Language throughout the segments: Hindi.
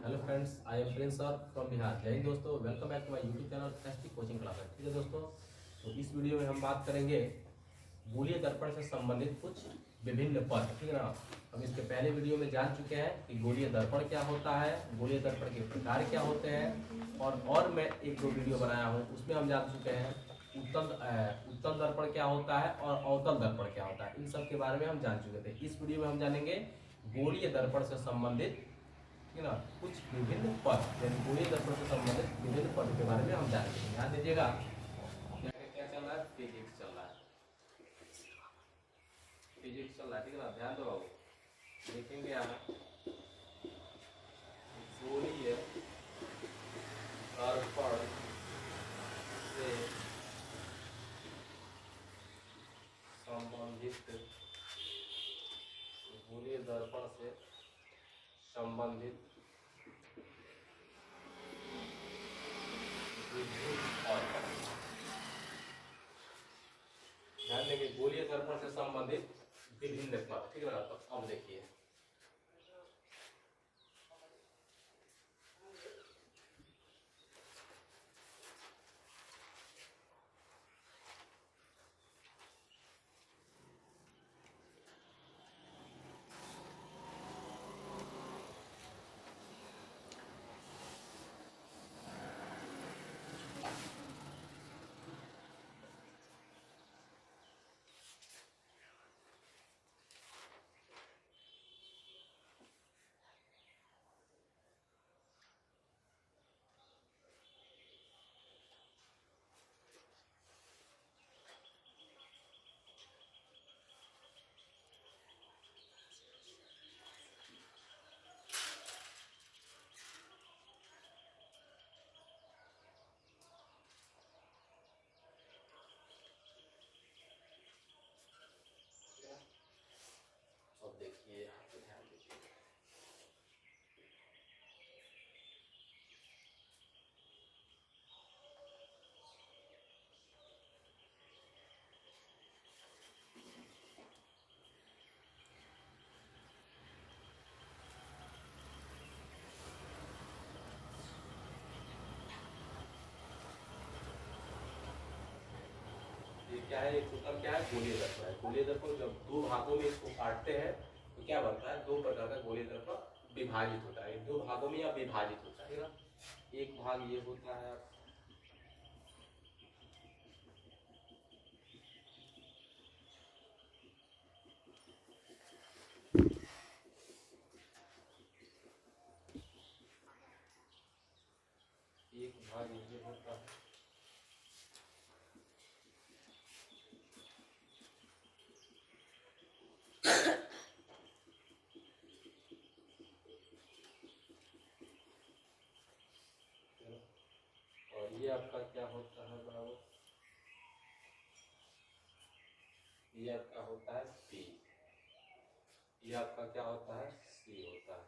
Hello friends, I am Prince sir from Bihar. जय हिंद दोस्तों, welcome back to my YouTube channel testing coaching classes. ठीक है दोस्तों, तो इस वीडियो में हम बात करेंगे गोलीय दर्पण से संबंधित कुछ विभिन्न पद। ठीक है ना। हम इसके पहले वीडियो में जान चुके हैं कि गोलीय दर्पण क्या होता है, गोलीय दर्पण के प्रकार क्या होते हैं, और मैं एक दो वीडियो बनाया हूँ उसमें हम जान चुके हैं उत्तल दर्पण क्या होता है और अवतल दर्पण क्या होता है। इन सब के बारे में हम जान चुके थे। इस वीडियो में हम जानेंगे गोलीय दर्पण से संबंधित, ठीक है ना, कुछ विभिन्न पद, यानी गोलीय दर्पण से संबंधित विभिन्न पद के बारे में हम जानेंगे। ध्यान दीजिएगा, क्या चल रहा है, फिजिक्स चल रहा है, फिजिक्स चल रहा है, ठीक है ना। ध्यान दो बाबू, देखेंगे यहाँ गोलीय दर्पण से संबंधित, गोलीय दर्पण से संबंधित विभिन्न पद। ध्यान देंगे, गोलीय दर्पण से संबंधित विभिन्न पद, ठीक है ना। तो अब देखिए, अब देखिए यहाँ पे, ध्यान दीजिए। ये क्या है, एक सूत्र क्या है, गोलीय दर्पण है। गोलीय दर्पण जब दो भागों में इसको काटते हैं तो क्या बनता है, दो प्रकार का गोलीय दर्पण विभाजित होता है, दो भागों में या विभाजित होता है ना। एक भाग ये होता है, एक भाग ये होता है, और ये आपका क्या होता है बराबर, ये आपका होता है सी, ये आपका क्या होता है, सी होता है,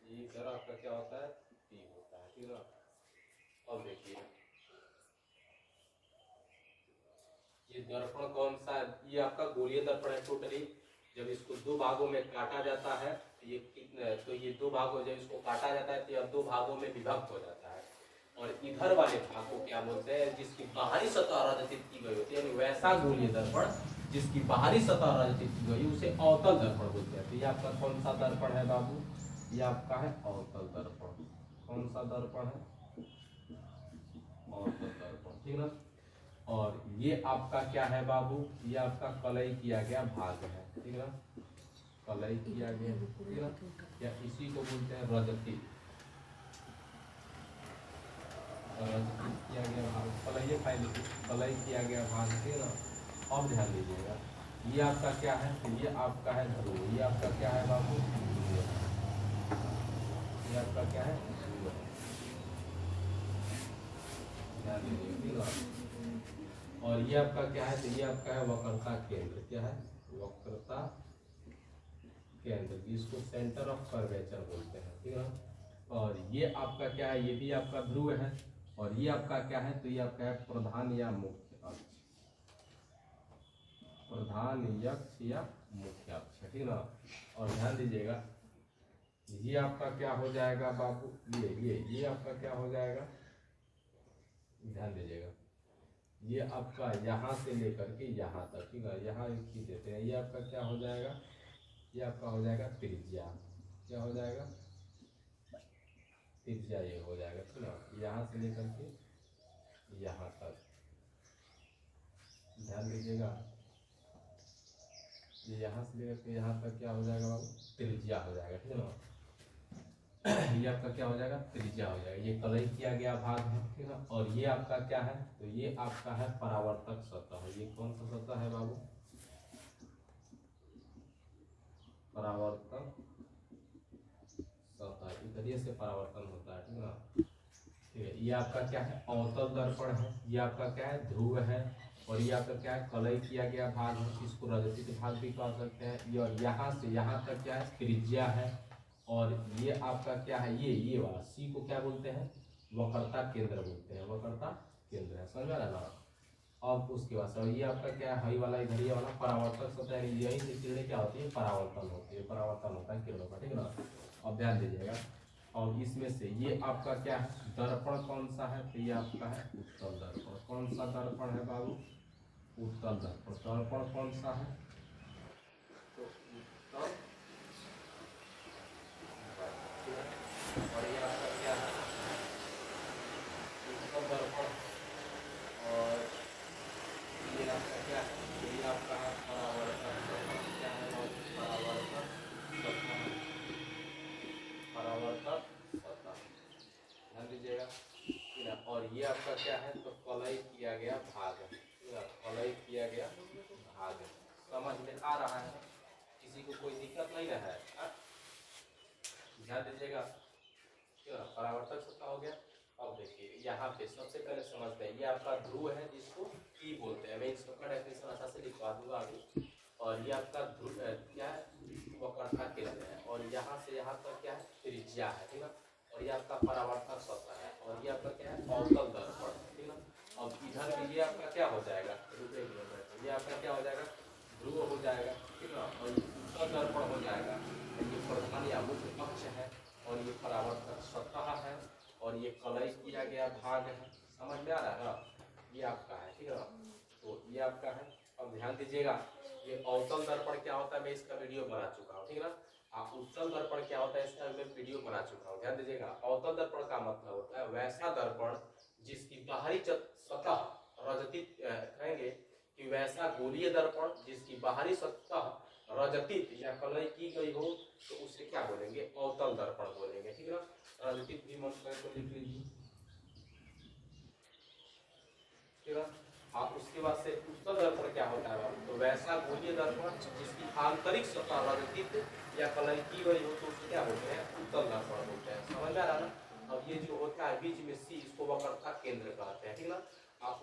ये इधर आपका क्या होता है, पी होता है, ठीक है ना। अब देखिए, ये दर्पण कौन सा है, ये आपका गोलीय दर्पण है टोटली। जब इसको दो भागों में काटा जाता है तो ये कितने, तो ये दो भागों, जब इसको काटा जाता है तो यह दो भागों में विभक्त हो जाता है। और इधर वाले भाग को क्या बोलते हैं, जिसकी बाहरी सतह रचित की गई होती है, यानी वैसा गोलीय दर्पण जिसकी बाहरी सतह रचित की गई, उसे अवतल दर्पण बोलते हैं। तो ये आपका कौन सा दर्पण है बाबू, ये आपका है अवतल दर्पण। कौन सा दर्पण है, अवतल दर्पण, ठीक है ना। और ये आपका क्या है बाबू, ये आपका कलई किया गया भाग है, ठीक है ना, कलई किया गया, ठीक है ना, या इसी को बोलते हैं रजती, रजती किया गया भाग, कलई फाइल, कलई किया गया भाग, ठीक है ना। अब ध्यान दीजिएगा, ये आपका क्या है, तो ये आपका है ध्रुव, ये आपका क्या है बाबू, ध्रुव, ये आपका क्या है, ध्रुव है, ध्यान दीजिएगा, ठीक है। और ये आपका क्या है, तो ये आपका है वक्रता केंद्र, क्या है, वक्रता केंद्र, जिसको सेंटर ऑफ कर्वेचर बोलते हैं, ठीक है। और ये आपका क्या है, ये भी आपका ध्रुव है। और ये आपका क्या है, तो ये आपका है प्रधान या मुख्य अक्ष, प्रधान अक्ष या मुख्य अक्ष, ठीक है ना। और ध्यान दीजिएगा, ये आपका क्या हो जाएगा बाबू, ये आपका क्या हो जाएगा, ध्यान दीजिएगा, ये आपका यहाँ से लेकर के यहाँ तक, ठीक है, यहाँ एक चीज देते हैं, ये आपका क्या हो जाएगा, ये आपका हो जाएगा त्रिज्या, क्या हो जाएगा, त्रिज्या ये हो जाएगा, ठीक है, यहाँ से लेकर के यहाँ तक, ध्यान दीजिएगा, ये यहाँ से लेकर के यहाँ तक क्या हो जाएगा बाबू, त्रिज्या हो जाएगा, ठीक है ना। ये आपका क्या हो जाएगा, त्रिज्या हो जाएगा, ये कलई किया गया भाग है, ठीक है। और ये आपका क्या है, तो ये आपका है परावर्तक सतह, ये कौन सा सतह है बाबू, परावर्तक सतह, इस तरीके से परावर्तन होता है, ठीक है ना। ठीक है, ये आपका क्या है, अवतल दर्पण है, ये आपका क्या है, ध्रुव है, और ये आपका क्या है, कलई किया गया भाग है, इसको रजतित भाग भी कह सकते हैं। ये और यहाँ से यहाँ तक क्या है, त्रिज्या है, और ये आपका क्या है, ये वाला सी को क्या बोलते हैं, वक्रता केंद्र बोलते हैं, वक्रता केंद्र है, समझ में आ रहा है। अब उसके बाद ये आपका क्या है, हई वाला इधर ये वाला परावर्तक सतह है, यही से किरणें क्या होती है, परावर्तन होती है, परावर्तन होता है किरणों का, ठीक है ना। अब ध्यान दीजिएगा, और इसमें से ये आपका क्या है, दर्पण कौन सा है, तो ये आपका है उत्तल दर्पण, कौन सा दर्पण है बाबू, उत्तल दर्पण, दर्पण कौन सा है, तो उत्तल, और ये आपका क्या है, उत्तल दर्पण, और ये आपका क्या है, ये आपका है परावर्तक सतह, क्या है परावर्तक सतह, परावर्तक सतह, ध्यान दीजिएगा, ठीक है। और ये आपका क्या है, तो कलई किया गया भाग है, ठीक है, कलई किया गया भाग है, समझ में आ रहा है, किसी को कोई दिक्कत नहीं रहा है, ध्यान दीजिएगा, ठीक है, परावर्तक सतह हो गया। अब देखिए यहाँ पे सबसे पहले समझते हैं, ये आपका ध्रुव है जिसको ई बोलते हैं, मैं इस सबका डेफिनेशन अच्छा से लिखवा दूंगा अभी। और ये आपका ध्रुव क्या है, वक्रता केंद्र है, और यहाँ से यहाँ तक क्या है, त्रिज्या है, ठीक है। और ये आपका परावर्तक सतह है, और ये आपका क्या है, अवतल दर्पण, ठीक है। अब इधर भी ये आपका क्या हो जाएगा, ये आपका क्या हो जाएगा, ध्रुव हो जाएगा, ठीक है। और उत्तल दर्पण हो जाएगा, ये प्रधान या मुख्य अक्ष है, और ये परावर्तक सतह है, और ये कलई किया गया भाग है, समझ में आ रहा है, ये आपका है, ठीक है। तो ये आपका है। अब ध्यान दीजिएगा, ये अवतल दर्पण क्या होता है, मैं इसका वीडियो बना चुका हूँ, ठीक है ना। उत्तल दर्पण क्या होता है, इसका मैं वीडियो बना चुका हूँ, ध्यान दीजिएगा। अवतल दर्पण का मतलब होता है वैसा दर्पण जिसकी बाहरी सतह रजतित, कहेंगे कि वैसा गोलीय दर्पण जिसकी बाहरी सतह रजतित या कलई की गई हो, तो उसे क्या बोलेंगे, अवतल दर्पण बोलेंगे, ठीक है ना। रजतित भी मन को लिख लीजिए, ठीक है। उसके बाद से उत्तल दर्पण क्या होता है, तो वैसा गोलीय दर्पण जिसकी आंतरिक सतह रजतित या कलई की गई हो, तो उसे क्या बोलते हैं, उत्तल दर्पण बोलते हैं, समझ में आ रहा ना। अब ये जो होता है बीच में सी, इसको वक्रता केंद्र कहते हैं, ठीक है ना।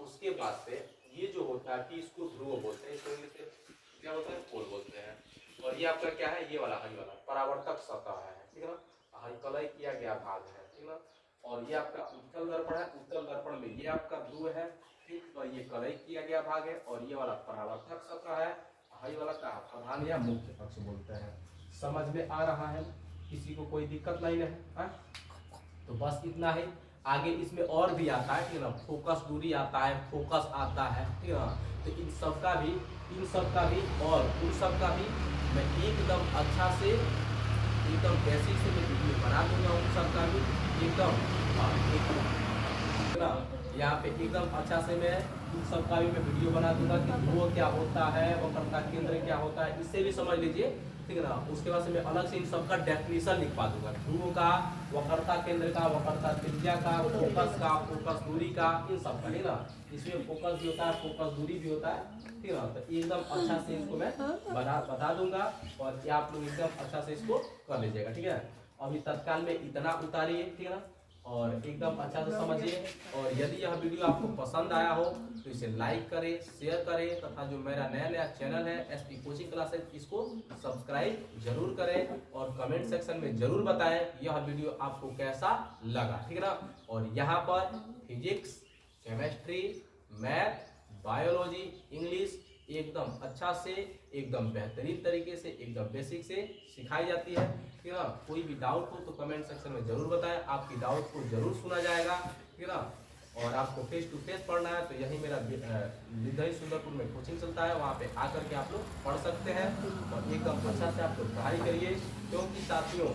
उसके बाद से ये जो होता है कि इसको ध्रुव बोलते हैं, इसको इंग्लिश में क्या बोलते हैं, पोल बोलते हैं। और ये आपका क्या है, ये वाला हरी वाला परावर्तक सतह है, ठीक है ना, हरी कलई किया गया भाग है, ठीक है ना। और ये आपका उत्तल दर्पण है, उत्तल दर्पण में ये आपका ध्रुव है, ठीक, और ये कलई किया गया भाग है, और ये वाला परावर्तक सतह है, हरी वाला का प्रधान या मुख्य अक्ष बोलते हैं। समझ में आ रहा है, किसी को कोई दिक्कत नहीं है, तो बस इतना ही। आगे इसमें और भी आता है, ठीक है ना, फोकस दूरी आता है, फोकस आता है, ठीक है ना। तो इन सब का भी और उन सब का भी मैं एकदम अच्छा से, एकदम बेसिक से मैं वीडियो बना दूंगा, उन सब का भी एकदम यहाँ पे एकदम अच्छा से मैं उन सब का भी मैं वीडियो बना दूंगा कि ध्रुव क्या होता है, वक्रता केंद्र क्या होता है, इससे भी समझ लीजिए, ठीक है ना। उसके बाद से मैं अलग से इन सब का डेफिनेशन लिखवा दूंगा, ध्रुव का, वक्रता केंद्र का, वक्रता त्रिज्या का, फोकस दूरी का, इन सब का, ठीक है ना। इसमें फोकस भी होता है, फोकस दूरी भी होता है, ठीक है ना। तो एकदम अच्छा से इसको मैं बता दूंगा, और आप लोग एकदम अच्छा से इसको कर लीजिएगा, ठीक है। अभी तत्काल में इतना उतारिए, ठीक है ना, और एकदम अच्छा से समझिए। और यदि यह वीडियो आपको पसंद आया हो तो इसे लाइक करें, शेयर करें, तथा जो मेरा नया चैनल है एसपी कोचिंग क्लासेस, इसको सब्सक्राइब जरूर करें, और कमेंट सेक्शन में जरूर बताएं यह वीडियो आपको कैसा लगा, ठीक है ना। और यहाँ पर physics, chemistry, math, biology, English एकदम अच्छा से, एकदम बेहतरीन तरीके से, एकदम बेसिक से सिखाई जाती है। ठीक है ना। कोई भी डाउट हो तो कमेंट सेक्शन में जरूर बताएं, आपकी डाउट को जरूर सुना जाएगा। ठीक है ना। और आपको फेस टू फेस पढ़ना है तो यही मेरा विद्यालय सुंदरपुर में कोचिंग चलता है, वहाँ पे आकर के आप लोग पढ़ सकते हैं और एकदम अच्छा से आप लोग पढ़ाई करिए। क्योंकि साथियों,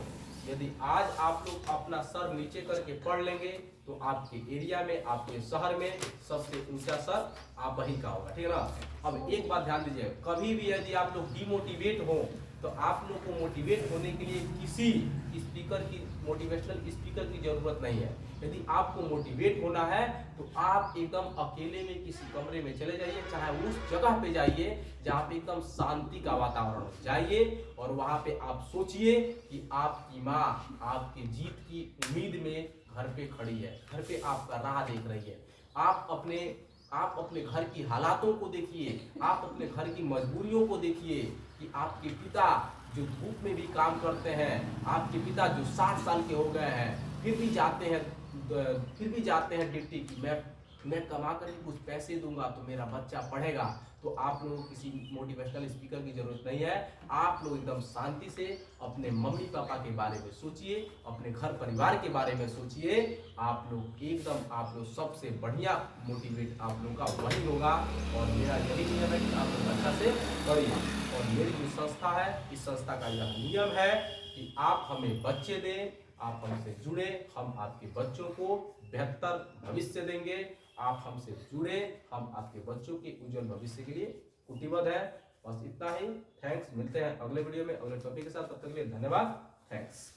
यदि आज आप लोग अपना सर नीचे करके पढ़ लेंगे तो आपके एरिया में, आपके शहर में सबसे ऊंचा सर आप ही का होगा। ठीक है ना। अब एक बात ध्यान दीजिए, कभी भी यदि आप लोग डिमोटिवेट हो तो आप लोग को मोटिवेट होने के लिए किसी स्पीकर की, मोटिवेशनल स्पीकर की जरूरत नहीं है। यदि आपको मोटिवेट होना है तो आप एकदम अकेले में किसी कमरे में चले जाइए, चाहे उस जगह पे जाइए जहाँ पे एकदम शांति का वातावरण हो, जाइए और वहाँ पे आप सोचिए कि आपकी माँ आपकी जीत की उम्मीद में घर पे खड़ी है, घर पे आपका राह देख रही है। आप अपने घर की हालातों को देखिए, आप अपने घर की मजबूरियों को देखिए कि आपके पिता जो धूप में भी काम करते हैं, आपके पिता जो 60 साल के हो गए हैं, फिर भी जाते हैं ड्यूटी की, मैं कमा कर कुछ पैसे दूंगा तो मेरा बच्चा पढ़ेगा। तो आप लोगों को किसी मोटिवेशनल स्पीकर की जरूरत नहीं है। आप लोग एकदम शांति से अपने मम्मी पापा के बारे में सोचिए, अपने घर परिवार के बारे में सोचिए। आप लोग सबसे बढ़िया मोटिवेट आप लोग का वही होगा। और मेरा यही नियम है कि आप लोग अच्छा से पढ़िए। और मेरी जो संस्था है, इस संस्था का यह नियम है कि आप हमें बच्चे दें, आप हमसे जुड़े, हम आपके बच्चों को बेहतर भविष्य देंगे। आप हमसे जुड़े, हम आपके बच्चों के उज्जवल भविष्य के लिए कुटिबद्ध है। बस इतना ही। थैंक्स। मिलते हैं अगले वीडियो में अगले टॉपिक के साथ। तब तक के लिए धन्यवाद। थैंक्स।